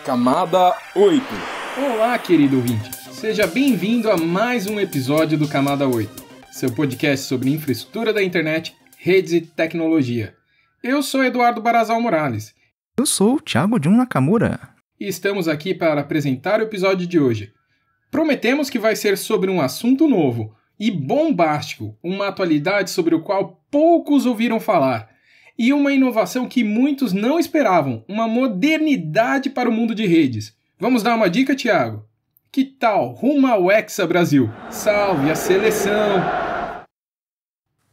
Camada 8. Olá, querido ouvinte. Seja bem-vindo a mais um episódio do Camada 8, seu podcast sobre infraestrutura da internet, redes e tecnologia. Eu sou Eduardo Barazal Morales. Eu sou o Thiago Jun Nakamura. E estamos aqui para apresentar o episódio de hoje. Prometemos que vai ser sobre um assunto novo e bombástico, uma atualidade sobre o qual poucos ouviram falar, e uma inovação que muitos não esperavam, uma modernidade para o mundo de redes. Vamos dar uma dica, Thiago? Que tal rumo ao Hexa Brasil? Salve a seleção!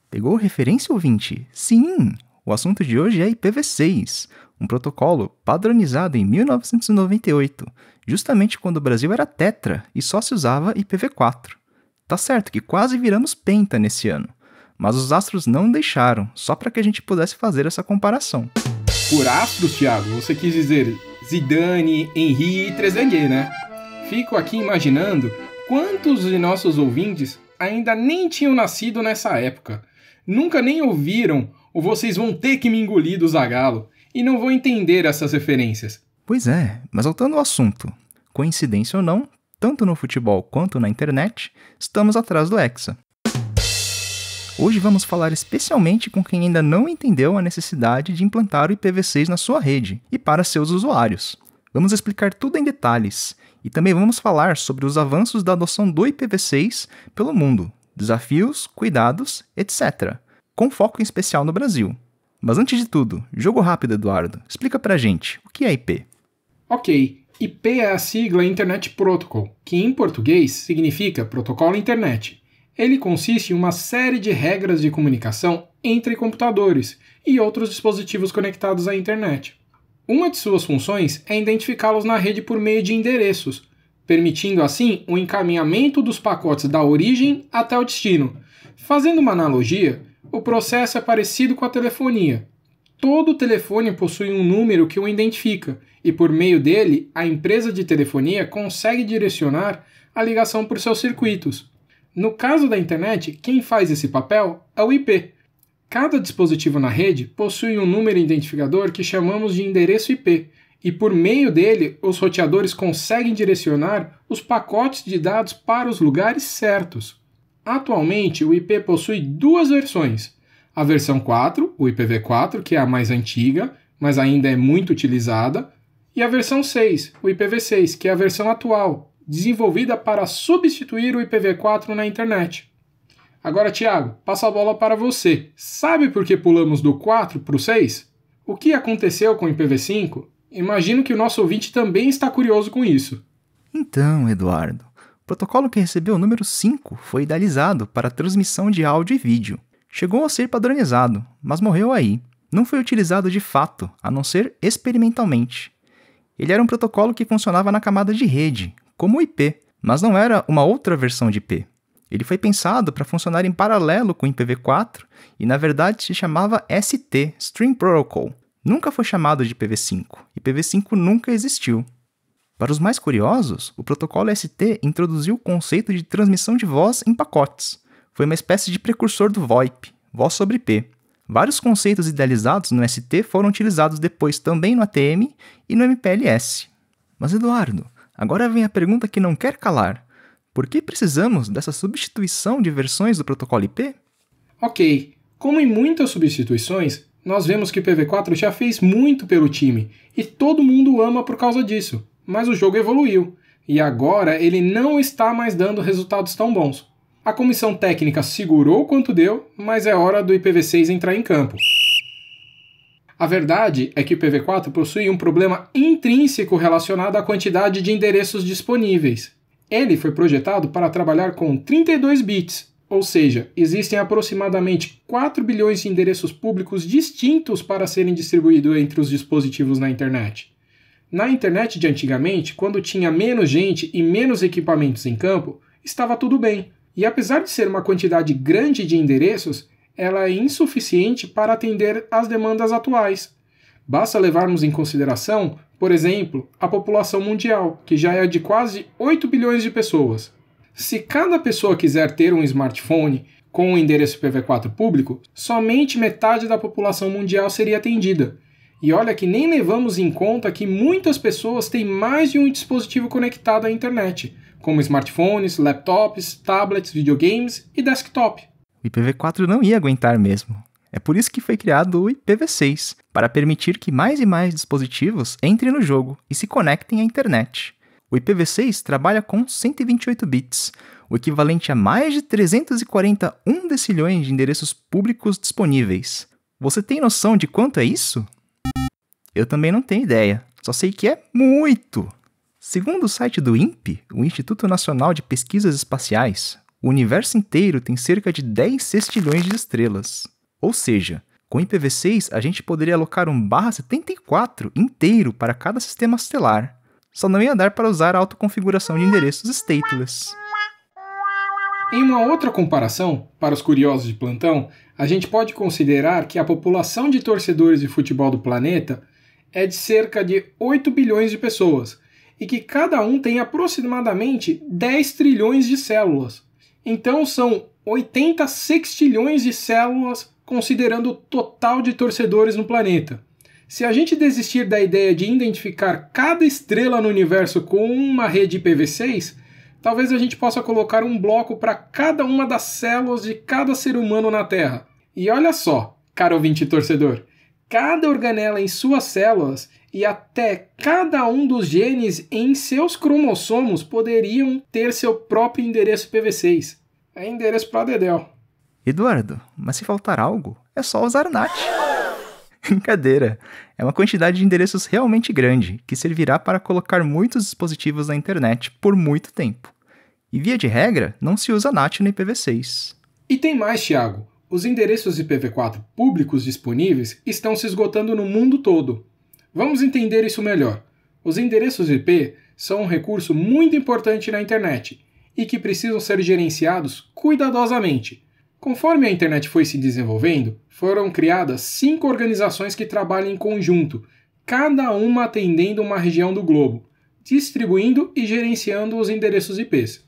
Pegou referência, ouvinte? Sim! O assunto de hoje é IPv6, um protocolo padronizado em 1998, justamente quando o Brasil era tetra e só se usava IPv4. Tá certo que quase viramos penta nesse ano, mas os astros não deixaram, só para que a gente pudesse fazer essa comparação. Por astros, Thiago, você quis dizer Zidane, Henry e Trezeguet, né? Fico aqui imaginando quantos de nossos ouvintes ainda nem tinham nascido nessa época. Nunca nem ouviram ou vocês vão ter que me engolir do Zagallo e não vão entender essas referências. Pois é, mas voltando ao assunto. Coincidência ou não, tanto no futebol quanto na internet, estamos atrás do Hexa. Hoje vamos falar especialmente com quem ainda não entendeu a necessidade de implantar o IPv6 na sua rede e para seus usuários. Vamos explicar tudo em detalhes e também vamos falar sobre os avanços da adoção do IPv6 pelo mundo, desafios, cuidados, etc., com foco em especial no Brasil. Mas antes de tudo, jogo rápido, Eduardo. Explica pra gente, o que é IP? Ok, IP é a sigla Internet Protocol, que em português significa Protocolo Internet. Ele consiste em uma série de regras de comunicação entre computadores e outros dispositivos conectados à internet. Uma de suas funções é identificá-los na rede por meio de endereços, permitindo assim o encaminhamento dos pacotes da origem até o destino. Fazendo uma analogia, o processo é parecido com a telefonia. Todo telefone possui um número que o identifica, e por meio dele, a empresa de telefonia consegue direcionar a ligação por seus circuitos. No caso da internet, quem faz esse papel é o IP. Cada dispositivo na rede possui um número identificador que chamamos de endereço IP, e por meio dele, os roteadores conseguem direcionar os pacotes de dados para os lugares certos. Atualmente, o IP possui duas versões. A versão 4, o IPv4, que é a mais antiga, mas ainda é muito utilizada, e a versão 6, o IPv6, que é a versão atual, desenvolvida para substituir o IPv4 na internet. Agora, Thiago, passo a bola para você. Sabe por que pulamos do 4 para o 6? O que aconteceu com o IPv5? Imagino que o nosso ouvinte também está curioso com isso. Então, Eduardo, o protocolo que recebeu o número 5 foi idealizado para transmissão de áudio e vídeo. Chegou a ser padronizado, mas morreu aí. Não foi utilizado de fato, a não ser experimentalmente. Ele era um protocolo que funcionava na camada de rede, como o IP, mas não era uma outra versão de IP. Ele foi pensado para funcionar em paralelo com o IPv4 e, na verdade, se chamava ST, Stream Protocol. Nunca foi chamado de IPv5. IPv5 nunca existiu. Para os mais curiosos, o protocolo ST introduziu o conceito de transmissão de voz em pacotes. Foi uma espécie de precursor do VoIP, voz sobre IP. Vários conceitos idealizados no ST foram utilizados depois também no ATM e no MPLS. Mas, Eduardo, agora vem a pergunta que não quer calar. Por que precisamos dessa substituição de versões do protocolo IP? Ok, como em muitas substituições, nós vemos que o IPv4 já fez muito pelo time e todo mundo o ama por causa disso, mas o jogo evoluiu e agora ele não está mais dando resultados tão bons. A comissão técnica segurou quanto deu, mas é hora do IPv6 entrar em campo. A verdade é que o IPv4 possui um problema intrínseco relacionado à quantidade de endereços disponíveis. Ele foi projetado para trabalhar com 32 bits, ou seja, existem aproximadamente 4 bilhões de endereços públicos distintos para serem distribuídos entre os dispositivos na internet. Na internet de antigamente, quando tinha menos gente e menos equipamentos em campo, estava tudo bem. E apesar de ser uma quantidade grande de endereços, ela é insuficiente para atender às demandas atuais. Basta levarmos em consideração, por exemplo, a população mundial, que já é de quase 8 bilhões de pessoas. Se cada pessoa quiser ter um smartphone com um endereço IPv4 público, somente metade da população mundial seria atendida. E olha que nem levamos em conta que muitas pessoas têm mais de um dispositivo conectado à internet, como smartphones, laptops, tablets, videogames e desktop. O IPv4 não ia aguentar mesmo. É por isso que foi criado o IPv6, para permitir que mais e mais dispositivos entrem no jogo e se conectem à internet. O IPv6 trabalha com 128 bits, o equivalente a mais de 341 decilhões de endereços públicos disponíveis. Você tem noção de quanto é isso? Eu também não tenho ideia, só sei que é muito! Segundo o site do INPE, o Instituto Nacional de Pesquisas Espaciais, o universo inteiro tem cerca de 10 sextilhões de estrelas. Ou seja, com IPv6 a gente poderia alocar um /74 inteiro para cada sistema estelar. Só não ia dar para usar a autoconfiguração de endereços stateless. Em uma outra comparação, para os curiosos de plantão, a gente pode considerar que a população de torcedores de futebol do planeta é de cerca de 8 bilhões de pessoas, e que cada um tem aproximadamente 10 trilhões de células. Então são 80 sextilhões de células considerando o total de torcedores no planeta. Se a gente desistir da ideia de identificar cada estrela no universo com uma rede IPv6, talvez a gente possa colocar um bloco para cada uma das células de cada ser humano na Terra. E olha só, caro ouvinte torcedor, cada organela em suas células e até cada um dos genes em seus cromossomos poderiam ter seu próprio endereço IPv6. É endereço para Dedéu. Eduardo, mas se faltar algo, é só usar NAT. Brincadeira, é uma quantidade de endereços realmente grande, que servirá para colocar muitos dispositivos na internet por muito tempo. E via de regra, não se usa NAT no IPv6. E tem mais, Thiago. Os endereços IPv4 públicos disponíveis estão se esgotando no mundo todo. Vamos entender isso melhor. Os endereços IP são um recurso muito importante na internet e que precisam ser gerenciados cuidadosamente. Conforme a internet foi se desenvolvendo, foram criadas 5 organizações que trabalham em conjunto, cada uma atendendo uma região do globo, distribuindo e gerenciando os endereços IPs.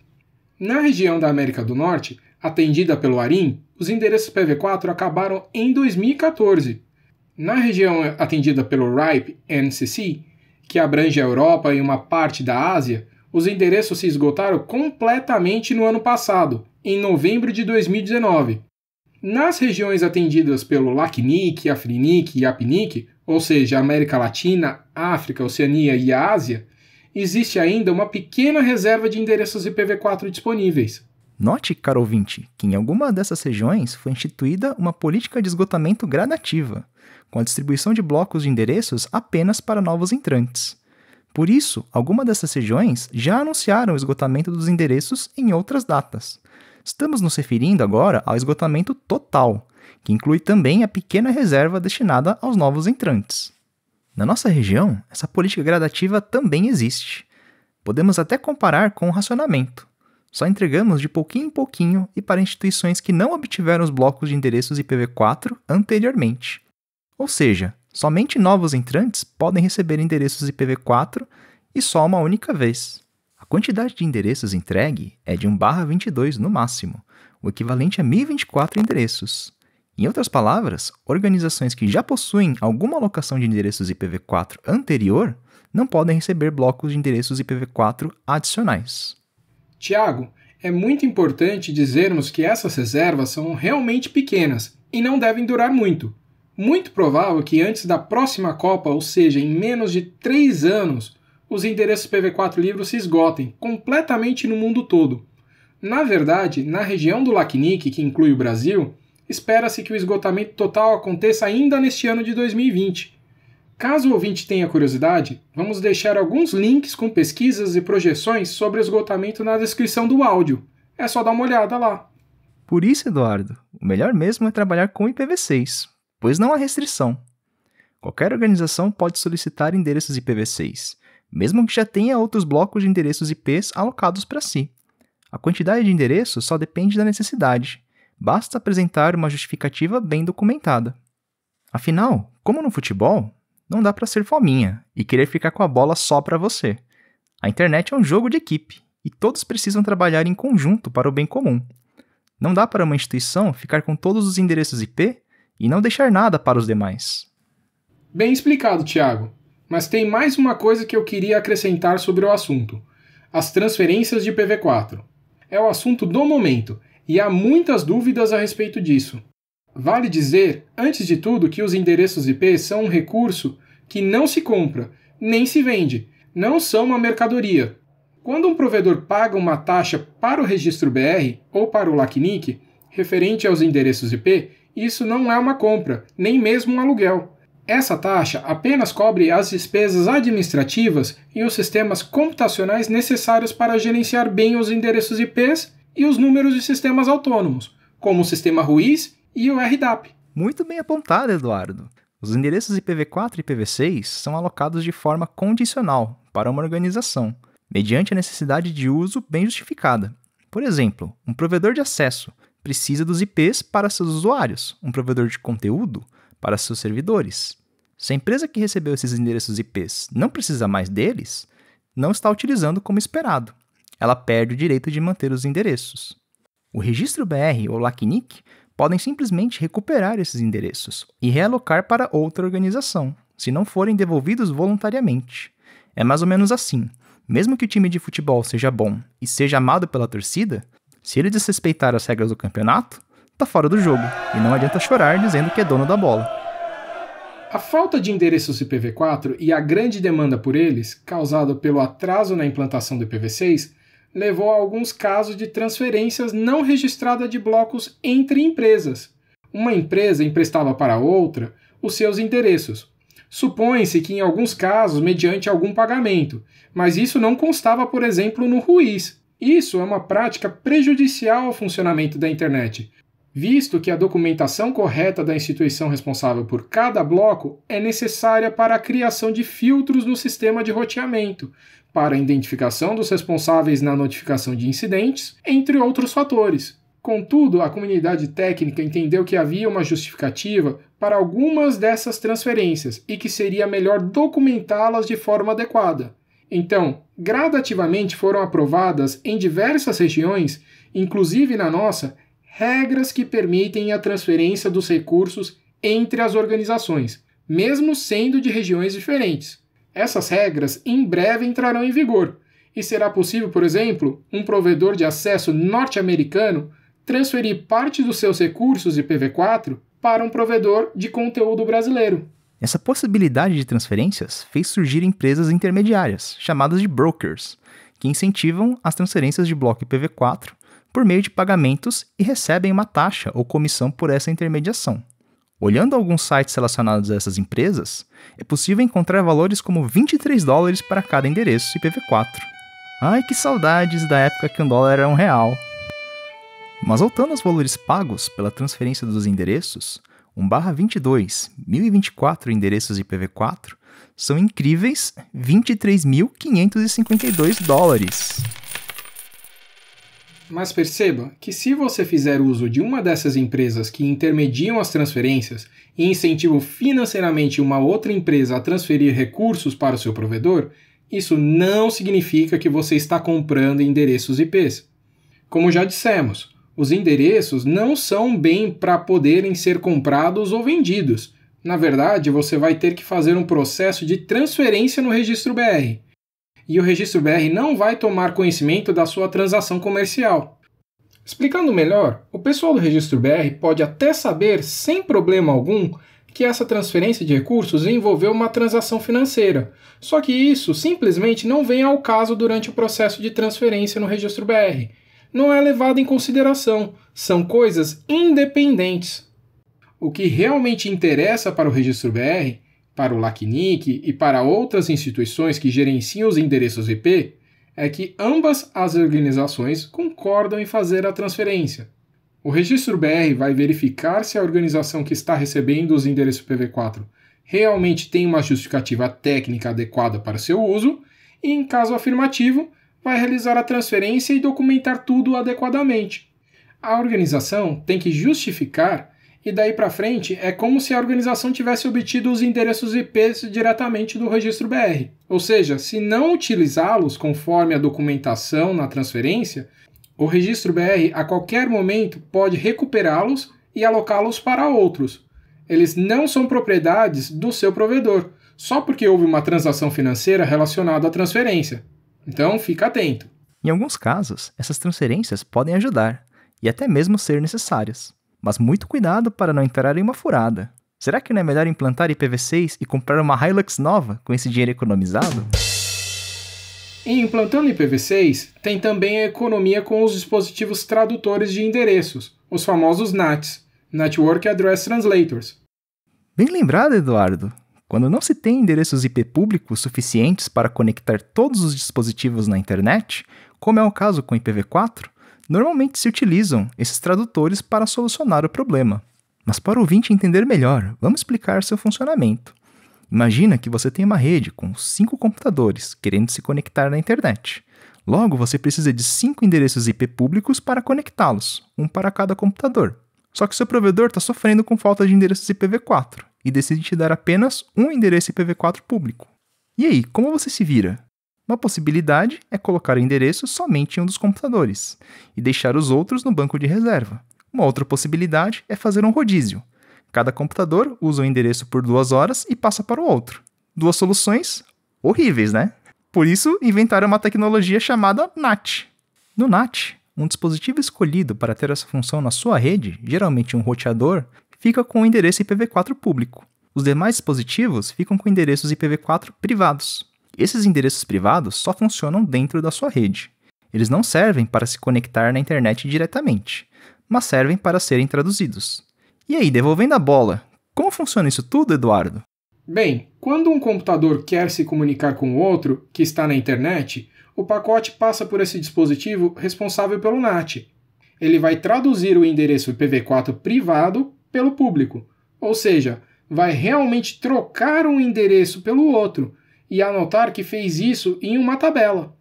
Na região da América do Norte, atendida pelo ARIN, os endereços IPv4 acabaram em 2014. Na região atendida pelo RIPE-NCC, que abrange a Europa e uma parte da Ásia, os endereços se esgotaram completamente no ano passado, em novembro de 2019. Nas regiões atendidas pelo LACNIC, AFRINIC e APNIC, ou seja, América Latina, África, Oceania e Ásia, existe ainda uma pequena reserva de endereços IPv4 disponíveis. Note, caro ouvinte, que em alguma dessas regiões foi instituída uma política de esgotamento gradativa, com a distribuição de blocos de endereços apenas para novos entrantes. Por isso, algumas dessas regiões já anunciaram o esgotamento dos endereços em outras datas. Estamos nos referindo agora ao esgotamento total, que inclui também a pequena reserva destinada aos novos entrantes. Na nossa região, essa política gradativa também existe. Podemos até comparar com o racionamento. Só entregamos de pouquinho em pouquinho e para instituições que não obtiveram os blocos de endereços IPv4 anteriormente. Ou seja, somente novos entrantes podem receber endereços IPv4 e só uma única vez. A quantidade de endereços entregue é de 1/22 no máximo, o equivalente a 1024 endereços. Em outras palavras, organizações que já possuem alguma alocação de endereços IPv4 anterior não podem receber blocos de endereços IPv4 adicionais. Tiago, é muito importante dizermos que essas reservas são realmente pequenas e não devem durar muito. Muito provável que antes da próxima Copa, ou seja, em menos de 3 anos, os endereços IPv4 livres se esgotem completamente no mundo todo. Na verdade, na região do LACNIC, que inclui o Brasil, espera-se que o esgotamento total aconteça ainda neste ano de 2020. Caso o ouvinte tenha curiosidade, vamos deixar alguns links com pesquisas e projeções sobre o esgotamento na descrição do áudio. É só dar uma olhada lá. Por isso, Eduardo, o melhor mesmo é trabalhar com IPv6, pois não há restrição. Qualquer organização pode solicitar endereços IPv6, mesmo que já tenha outros blocos de endereços IPs alocados para si. A quantidade de endereços só depende da necessidade. Basta apresentar uma justificativa bem documentada. Afinal, como no futebol, não dá para ser fominha e querer ficar com a bola só para você. A internet é um jogo de equipe e todos precisam trabalhar em conjunto para o bem comum. Não dá para uma instituição ficar com todos os endereços IP e não deixar nada para os demais. Bem explicado, Thiago. Mas tem mais uma coisa que eu queria acrescentar sobre o assunto: as transferências de IPv4. É o assunto do momento, e há muitas dúvidas a respeito disso. Vale dizer, antes de tudo, que os endereços IP são um recurso que não se compra, nem se vende, não são uma mercadoria. Quando um provedor paga uma taxa para o registro BR ou para o LACNIC, referente aos endereços IP, isso não é uma compra, nem mesmo um aluguel. Essa taxa apenas cobre as despesas administrativas e os sistemas computacionais necessários para gerenciar bem os endereços IPs e os números de sistemas autônomos, como o sistema RUIS e o RDAP. Muito bem apontado, Eduardo. Os endereços IPv4 e IPv6 são alocados de forma condicional para uma organização, mediante a necessidade de uso bem justificada. Por exemplo, um provedor de acesso precisa dos IPs para seus usuários, um provedor de conteúdo para seus servidores. Se a empresa que recebeu esses endereços IPs não precisa mais deles, não está utilizando como esperado. Ela perde o direito de manter os endereços. O registro BR ou LACNIC podem simplesmente recuperar esses endereços e realocar para outra organização, se não forem devolvidos voluntariamente. É mais ou menos assim. Mesmo que o time de futebol seja bom e seja amado pela torcida, se ele desrespeitar as regras do campeonato, está fora do jogo, e não adianta chorar dizendo que é dono da bola. A falta de endereços IPv4 e a grande demanda por eles, causada pelo atraso na implantação do IPv6, levou a alguns casos de transferências não registradas de blocos entre empresas. Uma empresa emprestava para outra os seus endereços. Supõe-se que em alguns casos mediante algum pagamento, mas isso não constava, por exemplo, no RUIS. Isso é uma prática prejudicial ao funcionamento da internet, visto que a documentação correta da instituição responsável por cada bloco é necessária para a criação de filtros no sistema de roteamento, para a identificação dos responsáveis na notificação de incidentes, entre outros fatores. Contudo, a comunidade técnica entendeu que havia uma justificativa para algumas dessas transferências e que seria melhor documentá-las de forma adequada. Então, gradativamente foram aprovadas em diversas regiões, inclusive na nossa, regras que permitem a transferência dos recursos entre as organizações, mesmo sendo de regiões diferentes. Essas regras em breve entrarão em vigor, e será possível, por exemplo, um provedor de acesso norte-americano transferir parte dos seus recursos IPv4 para um provedor de conteúdo brasileiro. Essa possibilidade de transferências fez surgir empresas intermediárias, chamadas de brokers, que incentivam as transferências de bloco IPv4 por meio de pagamentos e recebem uma taxa ou comissão por essa intermediação. Olhando alguns sites relacionados a essas empresas, é possível encontrar valores como $23 para cada endereço IPv4. Ai, que saudades da época que $1 era R$1. Mas voltando aos valores pagos pela transferência dos endereços, 1/22, 1024 endereços IPv4 são incríveis $23.552. Mas perceba que se você fizer uso de uma dessas empresas que intermediam as transferências e incentivam financeiramente uma outra empresa a transferir recursos para o seu provedor, isso não significa que você está comprando endereços IPs. Como já dissemos, os endereços não são um bem para poderem ser comprados ou vendidos. Na verdade, você vai ter que fazer um processo de transferência no registro BR. E o registro BR não vai tomar conhecimento da sua transação comercial. Explicando melhor, o pessoal do registro BR pode até saber, sem problema algum, que essa transferência de recursos envolveu uma transação financeira. Só que isso simplesmente não vem ao caso durante o processo de transferência no registro BR. Não é levado em consideração, são coisas independentes. O que realmente interessa para o registro BR, para o LACNIC e para outras instituições que gerenciam os endereços IP, é que ambas as organizações concordam em fazer a transferência. O registro BR vai verificar se a organização que está recebendo os endereços IPv4 realmente tem uma justificativa técnica adequada para seu uso e, em caso afirmativo, vai realizar a transferência e documentar tudo adequadamente. A organização tem que justificar e daí para frente é como se a organização tivesse obtido os endereços IPs diretamente do registro BR. Ou seja, se não utilizá-los conforme a documentação na transferência, o registro BR a qualquer momento pode recuperá-los e alocá-los para outros. Eles não são propriedades do seu provedor, só porque houve uma transação financeira relacionada à transferência. Então, fica atento. Em alguns casos, essas transferências podem ajudar, e até mesmo ser necessárias. Mas muito cuidado para não entrar em uma furada. Será que não é melhor implantar IPv6 e comprar uma Hilux nova com esse dinheiro economizado? Em implantando IPv6, tem também a economia com os dispositivos tradutores de endereços, os famosos NATs, Network Address Translators. Bem lembrado, Eduardo. Quando não se tem endereços IP públicos suficientes para conectar todos os dispositivos na internet, como é o caso com IPv4, normalmente se utilizam esses tradutores para solucionar o problema. Mas para o ouvinte entender melhor, vamos explicar seu funcionamento. Imagina que você tem uma rede com 5 computadores querendo se conectar na internet. Logo, você precisa de 5 endereços IP públicos para conectá-los, um para cada computador. Só que seu provedor está sofrendo com falta de endereços IPv4 e decide te dar apenas um endereço IPv4 público. E aí, como você se vira? Uma possibilidade é colocar o endereço somente em um dos computadores e deixar os outros no banco de reserva. Uma outra possibilidade é fazer um rodízio. Cada computador usa o endereço por 2 horas e passa para o outro. 2 soluções horríveis, né? Por isso, inventaram uma tecnologia chamada NAT. No NAT, um dispositivo escolhido para ter essa função na sua rede, geralmente um roteador, fica com o endereço IPv4 público. Os demais dispositivos ficam com endereços IPv4 privados. Esses endereços privados só funcionam dentro da sua rede. Eles não servem para se conectar na internet diretamente, mas servem para serem traduzidos. E aí, devolvendo a bola, como funciona isso tudo, Eduardo? Bem, quando um computador quer se comunicar com o outro, que está na internet, o pacote passa por esse dispositivo responsável pelo NAT. Ele vai traduzir o endereço IPv4 privado pelo público, ou seja, vai realmente trocar um endereço pelo outro e anotar que fez isso em uma tabela.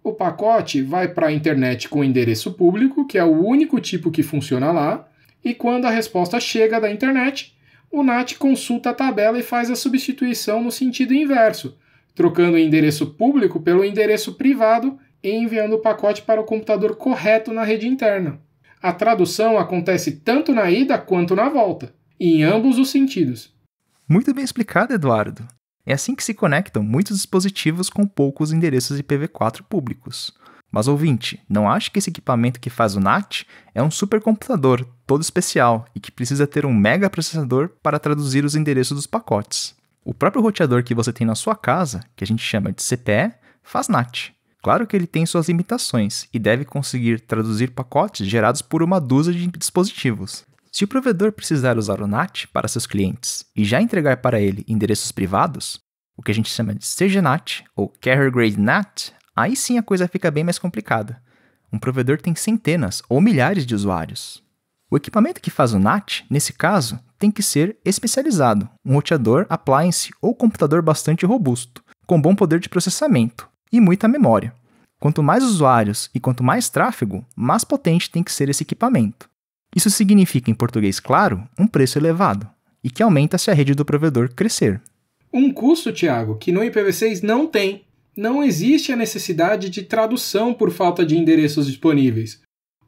O pacote vai para a internet com o endereço público, que é o único tipo que funciona lá, e quando a resposta chega da internet, o NAT consulta a tabela e faz a substituição no sentido inverso, trocando o endereço público pelo endereço privado e enviando o pacote para o computador correto na rede interna. A tradução acontece tanto na ida quanto na volta, e em ambos os sentidos. Muito bem explicado, Eduardo. É assim que se conectam muitos dispositivos com poucos endereços IPv4 públicos. Mas, ouvinte, não ache que esse equipamento que faz o NAT é um supercomputador todo especial e que precisa ter um mega processador para traduzir os endereços dos pacotes. O próprio roteador que você tem na sua casa, que a gente chama de CPE, faz NAT. Claro que ele tem suas limitações e deve conseguir traduzir pacotes gerados por uma dúzia de dispositivos. Se o provedor precisar usar o NAT para seus clientes e já entregar para ele endereços privados, o que a gente chama de CGNAT ou Carrier Grade NAT, aí sim a coisa fica bem mais complicada. Um provedor tem centenas ou milhares de usuários. O equipamento que faz o NAT, nesse caso, tem que ser especializado, um roteador, appliance ou computador bastante robusto, com bom poder de processamento e muita memória. Quanto mais usuários e quanto mais tráfego, mais potente tem que ser esse equipamento. Isso significa, em português claro, um preço elevado, e que aumenta se a rede do provedor crescer. Um custo, Thiago, que no IPv6 não tem. Não existe a necessidade de tradução por falta de endereços disponíveis.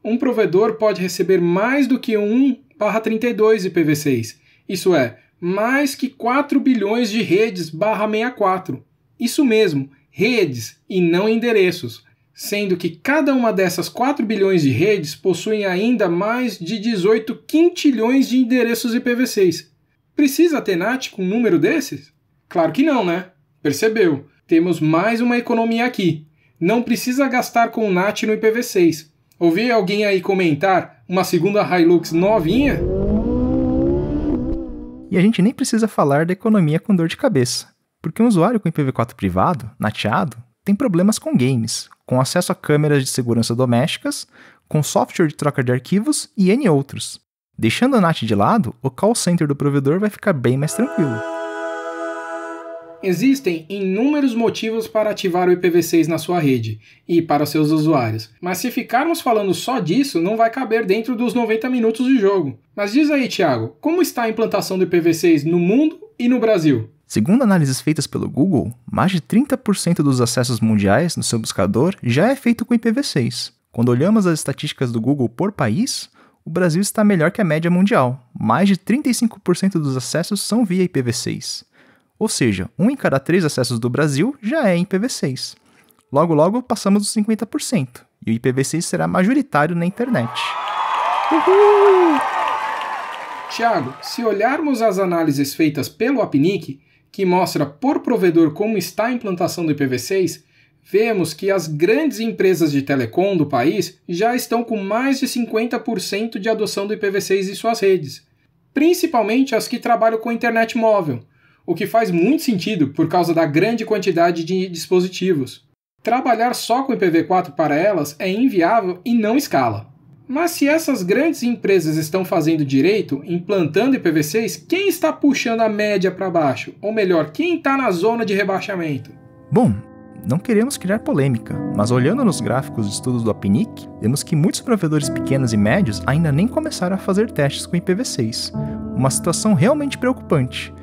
Um provedor pode receber mais do que 1/32 IPv6, isso é, mais que 4 bilhões de redes /64. Isso mesmo, redes e não endereços, sendo que cada uma dessas 4 bilhões de redes possuem ainda mais de 18 quintilhões de endereços IPv6. Precisa ter NAT com um número desses? Claro que não, né? Percebeu? Temos mais uma economia aqui. Não precisa gastar com NAT no IPv6. Ouvi alguém aí comentar uma segunda Hilux novinha? E a gente nem precisa falar da economia com dor de cabeça, porque um usuário com IPv4 privado, nateado, tem problemas com games, com acesso a câmeras de segurança domésticas, com software de troca de arquivos e N outros. Deixando a NAT de lado, o call center do provedor vai ficar bem mais tranquilo. Existem inúmeros motivos para ativar o IPv6 na sua rede e para seus usuários, mas se ficarmos falando só disso, não vai caber dentro dos 90 minutos de jogo. Mas diz aí, Thiago, como está a implantação do IPv6 no mundo e no Brasil? Segundo análises feitas pelo Google, mais de 30% dos acessos mundiais no seu buscador já é feito com IPv6. Quando olhamos as estatísticas do Google por país, o Brasil está melhor que a média mundial. Mais de 35% dos acessos são via IPv6. Ou seja, 1 em cada 3 acessos do Brasil já é em IPv6. Logo, logo passamos dos 50%, e o IPv6 será majoritário na internet. Uhul! Tiago, se olharmos as análises feitas pelo Apnic, que mostra por provedor como está a implantação do IPv6, vemos que as grandes empresas de telecom do país já estão com mais de 50% de adoção do IPv6 em suas redes, principalmente as que trabalham com internet móvel, o que faz muito sentido por causa da grande quantidade de dispositivos. Trabalhar só com IPv4 para elas é inviável e não escala. Mas se essas grandes empresas estão fazendo direito, implantando IPv6, quem está puxando a média para baixo? Ou melhor, quem está na zona de rebaixamento? Bom, não queremos criar polêmica, mas olhando nos gráficos de estudos do Apnic, vemos que muitos provedores pequenos e médios ainda nem começaram a fazer testes com IPv6. Uma situação realmente preocupante.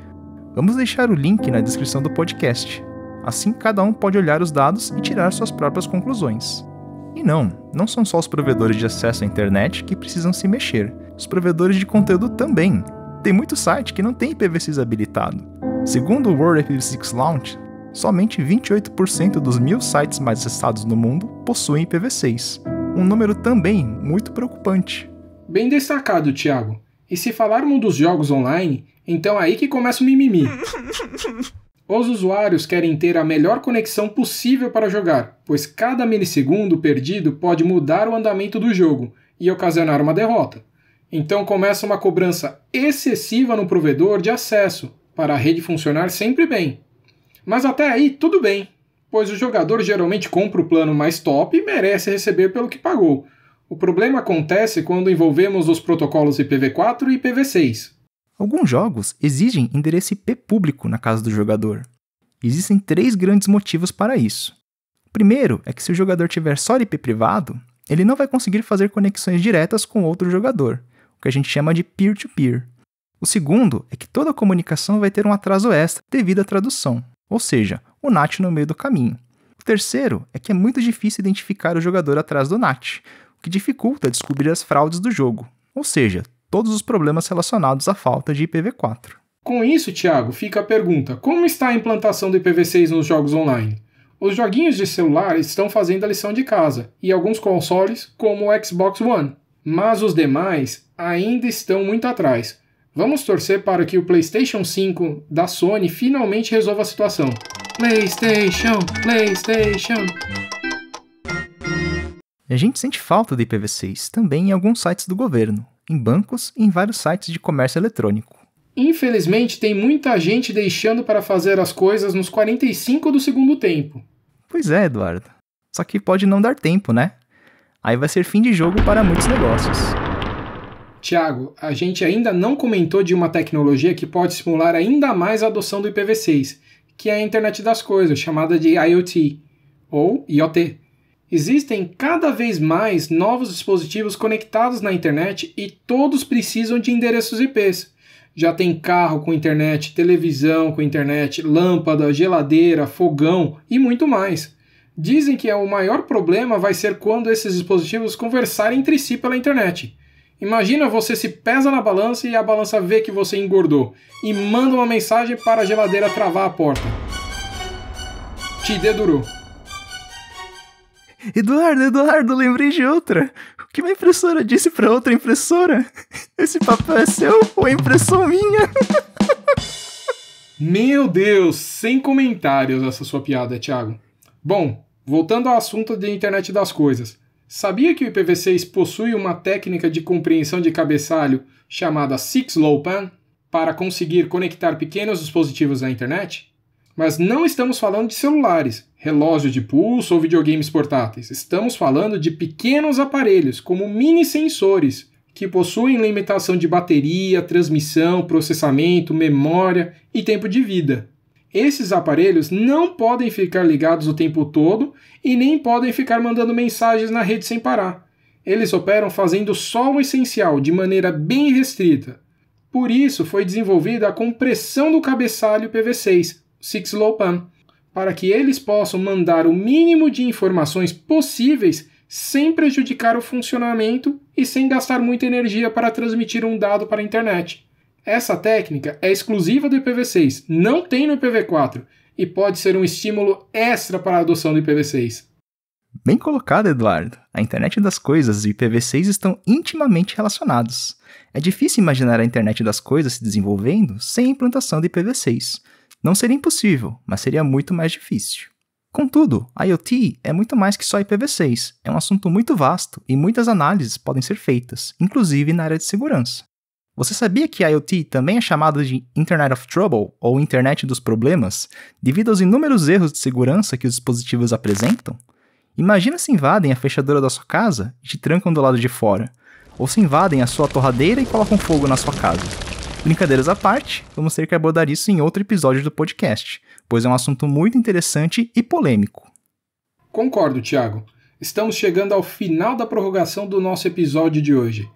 Vamos deixar o link na descrição do podcast. Assim cada um pode olhar os dados e tirar suas próprias conclusões. E não são só os provedores de acesso à internet que precisam se mexer. Os provedores de conteúdo também. Tem muito site que não tem IPv6 habilitado. Segundo o World IPv6 Launch, somente 28% dos 1.000 sites mais acessados no mundo possuem IPv6. Um número também muito preocupante. Bem destacado, Thiago. E se falarmos dos jogos online, então é aí que começa o mimimi. Os usuários querem ter a melhor conexão possível para jogar, pois cada milissegundo perdido pode mudar o andamento do jogo e ocasionar uma derrota. Então começa uma cobrança excessiva no provedor de acesso, para a rede funcionar sempre bem. Mas até aí tudo bem, pois o jogador geralmente compra o plano mais top e merece receber pelo que pagou. O problema acontece quando envolvemos os protocolos IPv4 e IPv6. Alguns jogos exigem endereço IP público na casa do jogador. Existem 3 grandes motivos para isso. O primeiro é que se o jogador tiver só IP privado, ele não vai conseguir fazer conexões diretas com outro jogador, o que a gente chama de peer-to-peer. O segundo é que toda a comunicação vai ter um atraso extra devido à tradução, ou seja, o NAT no meio do caminho. O terceiro é que é muito difícil identificar o jogador atrás do NAT, o que dificulta descobrir as fraudes do jogo, ou seja, todos os problemas relacionados à falta de IPv4. Com isso, Thiago, fica a pergunta: como está a implantação do IPv6 nos jogos online? Os joguinhos de celular estão fazendo a lição de casa, e alguns consoles, como o Xbox One, mas os demais ainda estão muito atrás. Vamos torcer para que o PlayStation 5 da Sony finalmente resolva a situação. PlayStation! A gente sente falta do IPv6 também em alguns sites do governo, em bancos e em vários sites de comércio eletrônico. Infelizmente, tem muita gente deixando para fazer as coisas nos 45 do segundo tempo. Pois é, Eduardo. Só que pode não dar tempo, né? Aí vai ser fim de jogo para muitos negócios. Tiago, a gente ainda não comentou de uma tecnologia que pode estimular ainda mais a adoção do IPv6, que é a Internet das Coisas, chamada de IoT, ou IoT. Existem cada vez mais novos dispositivos conectados na internet e todos precisam de endereços IPs. Já tem carro com internet, televisão com internet, lâmpada, geladeira, fogão e muito mais. Dizem que o maior problema vai ser quando esses dispositivos conversarem entre si pela internet. Imagina você se pesa na balança e a balança vê que você engordou e manda uma mensagem para a geladeira travar a porta. Te dedurou. Eduardo, lembrei de outra. O que uma impressora disse para outra impressora? Esse papel é seu ou é impressão minha? Meu Deus, sem comentários essa sua piada, Thiago. Bom, voltando ao assunto da internet das coisas. Sabia que o IPv6 possui uma técnica de compreensão de cabeçalho chamada 6LoWPAN para conseguir conectar pequenos dispositivos à internet? Mas não estamos falando de celulares, relógios de pulso ou videogames portáteis. Estamos falando de pequenos aparelhos, como mini sensores, que possuem limitação de bateria, transmissão, processamento, memória e tempo de vida. Esses aparelhos não podem ficar ligados o tempo todo e nem podem ficar mandando mensagens na rede sem parar. Eles operam fazendo só o essencial, de maneira bem restrita. Por isso foi desenvolvida a compressão do cabeçalho IPv6, 6LoWPAN, para que eles possam mandar o mínimo de informações possíveis sem prejudicar o funcionamento e sem gastar muita energia para transmitir um dado para a internet. Essa técnica é exclusiva do IPv6, não tem no IPv4 e pode ser um estímulo extra para a adoção do IPv6. Bem colocado, Eduardo. A internet das coisas e o IPv6 estão intimamente relacionados. É difícil imaginar a internet das coisas se desenvolvendo sem a implantação do IPv6. Não seria impossível, mas seria muito mais difícil. Contudo, IoT é muito mais que só IPv6. É um assunto muito vasto e muitas análises podem ser feitas, inclusive na área de segurança. Você sabia que IoT também é chamado de Internet of Trouble ou Internet dos Problemas, devido aos inúmeros erros de segurança que os dispositivos apresentam? Imagina se invadem a fechadura da sua casa e te trancam do lado de fora, ou se invadem a sua torradeira e colocam fogo na sua casa. Brincadeiras à parte, vamos ter que abordar isso em outro episódio do podcast, pois é um assunto muito interessante e polêmico. Concordo, Thiago. Estamos chegando ao final da prorrogação do nosso episódio de hoje.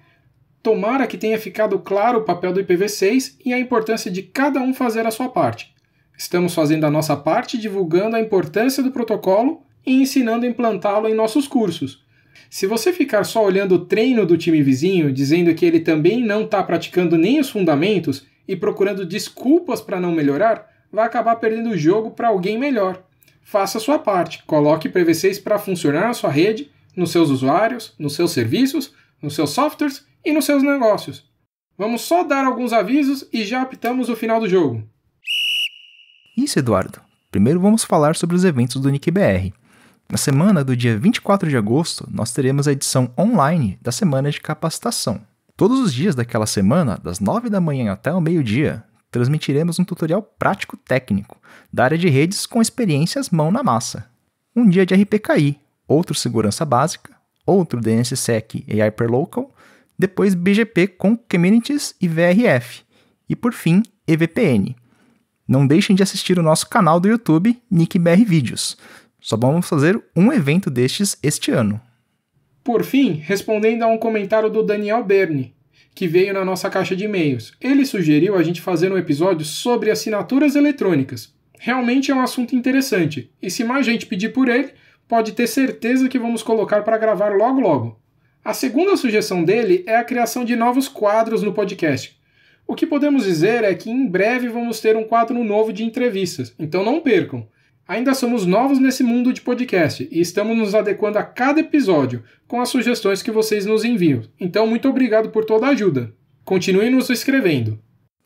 Tomara que tenha ficado claro o papel do IPv6 e a importância de cada um fazer a sua parte. Estamos fazendo a nossa parte divulgando a importância do protocolo e ensinando a implantá-lo em nossos cursos. Se você ficar só olhando o treino do time vizinho, dizendo que ele também não está praticando nem os fundamentos e procurando desculpas para não melhorar, vai acabar perdendo o jogo para alguém melhor. Faça a sua parte, coloque IPv6 para funcionar na sua rede, nos seus usuários, nos seus serviços, nos seus softwares e nos seus negócios. Vamos só dar alguns avisos e já apitamos o final do jogo. Isso, Eduardo. Primeiro vamos falar sobre os eventos do NICBR. Na semana do dia 24 de agosto, nós teremos a edição online da Semana de Capacitação. Todos os dias daquela semana, das 9 da manhã até o meio-dia, transmitiremos um tutorial prático técnico da área de redes com experiências mão na massa. Um dia de RPKI, outro Segurança Básica, outro DNSSEC e Hyperlocal, depois BGP com Communities e VRF, e por fim, EVPN. Não deixem de assistir o nosso canal do YouTube, NICBR Vídeos. Só vamos fazer um evento destes este ano. Por fim, respondendo a um comentário do Daniel Berni, que veio na nossa caixa de e-mails. Ele sugeriu a gente fazer um episódio sobre assinaturas eletrônicas. Realmente é um assunto interessante, e se mais gente pedir por ele, pode ter certeza que vamos colocar para gravar logo logo. A segunda sugestão dele é a criação de novos quadros no podcast. O que podemos dizer é que em breve vamos ter um quadro novo de entrevistas, então não percam. Ainda somos novos nesse mundo de podcast e estamos nos adequando a cada episódio com as sugestões que vocês nos enviam. Então, muito obrigado por toda a ajuda. Continue nos escrevendo.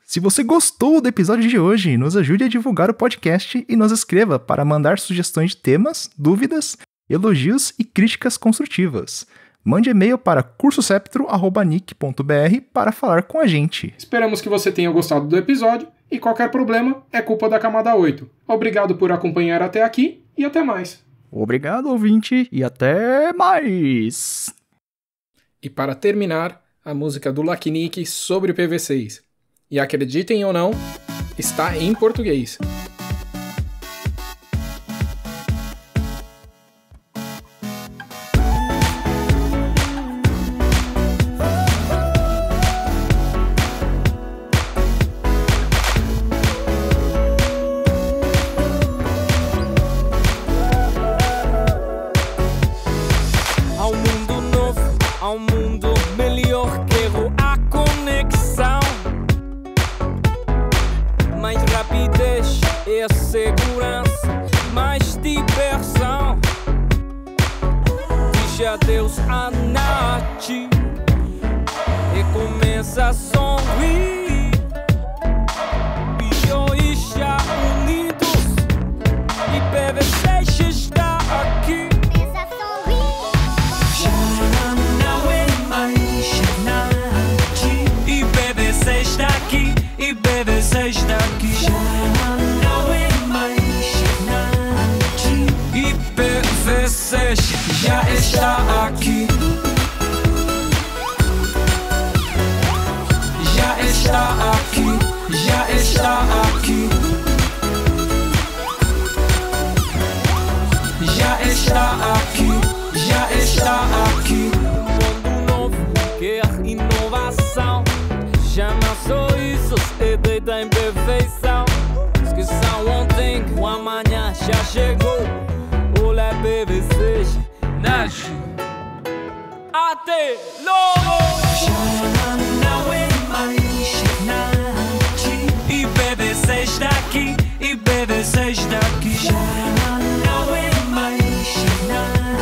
Se você gostou do episódio de hoje, nos ajude a divulgar o podcast e nos escreva para mandar sugestões de temas, dúvidas, elogios e críticas construtivas. Mande e-mail para cursoceptro@nic.br para falar com a gente. Esperamos que você tenha gostado do episódio e qualquer problema é culpa da camada 8. Obrigado por acompanhar até aqui e até mais. Obrigado, ouvinte, e até mais! E para terminar, a música do LacNick sobre o IPv6. E acreditem ou não, está em português. Adeus à Nath e começa a sorrir. Bilhões já unidos, IPv6 está aqui. Começa a sorrir. Já não é mais Nath. IPv6 está aqui, IPv6 está aqui. Já não é mais Nath. IPv6 já está aqui. Já está aqui. Já está aqui. Já está aqui. Já está aqui. Mundo novo quer inovação. Chama só isso, é da imperfeição. Esqueçam ontem, o amanhã já chegou. Olá, IPv6. Nasce. até logo. Não é mais nada. E BBC está aqui, e BBC está aqui. Não é mais nada.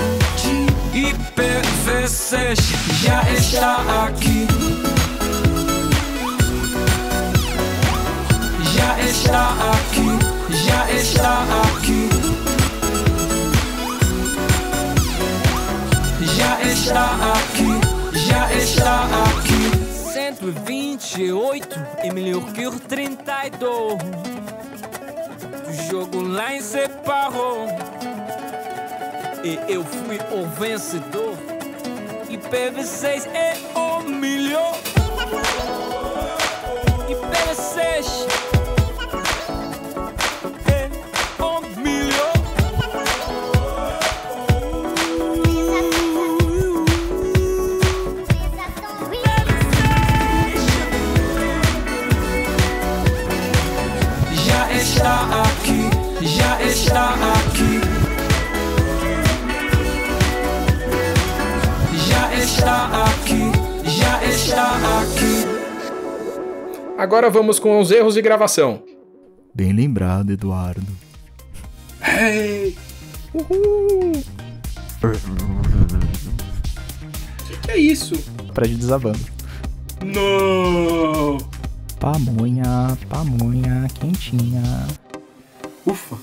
E BBC já está aqui. Já está aqui, já está aqui. Já está aqui, já está aqui. 128 é melhor que o 32. O jogo lá em separou e eu fui o vencedor. E PV6 é o melhor. E PV6 é o melhor. Já está aqui, já está aqui. Já está aqui, já está aqui. Agora vamos com os erros de gravação. Bem lembrado, Eduardo. Hey! Uhul! Que é isso? Prédio desabando. Não! Pamonha, pamonha, quentinha. Ufa!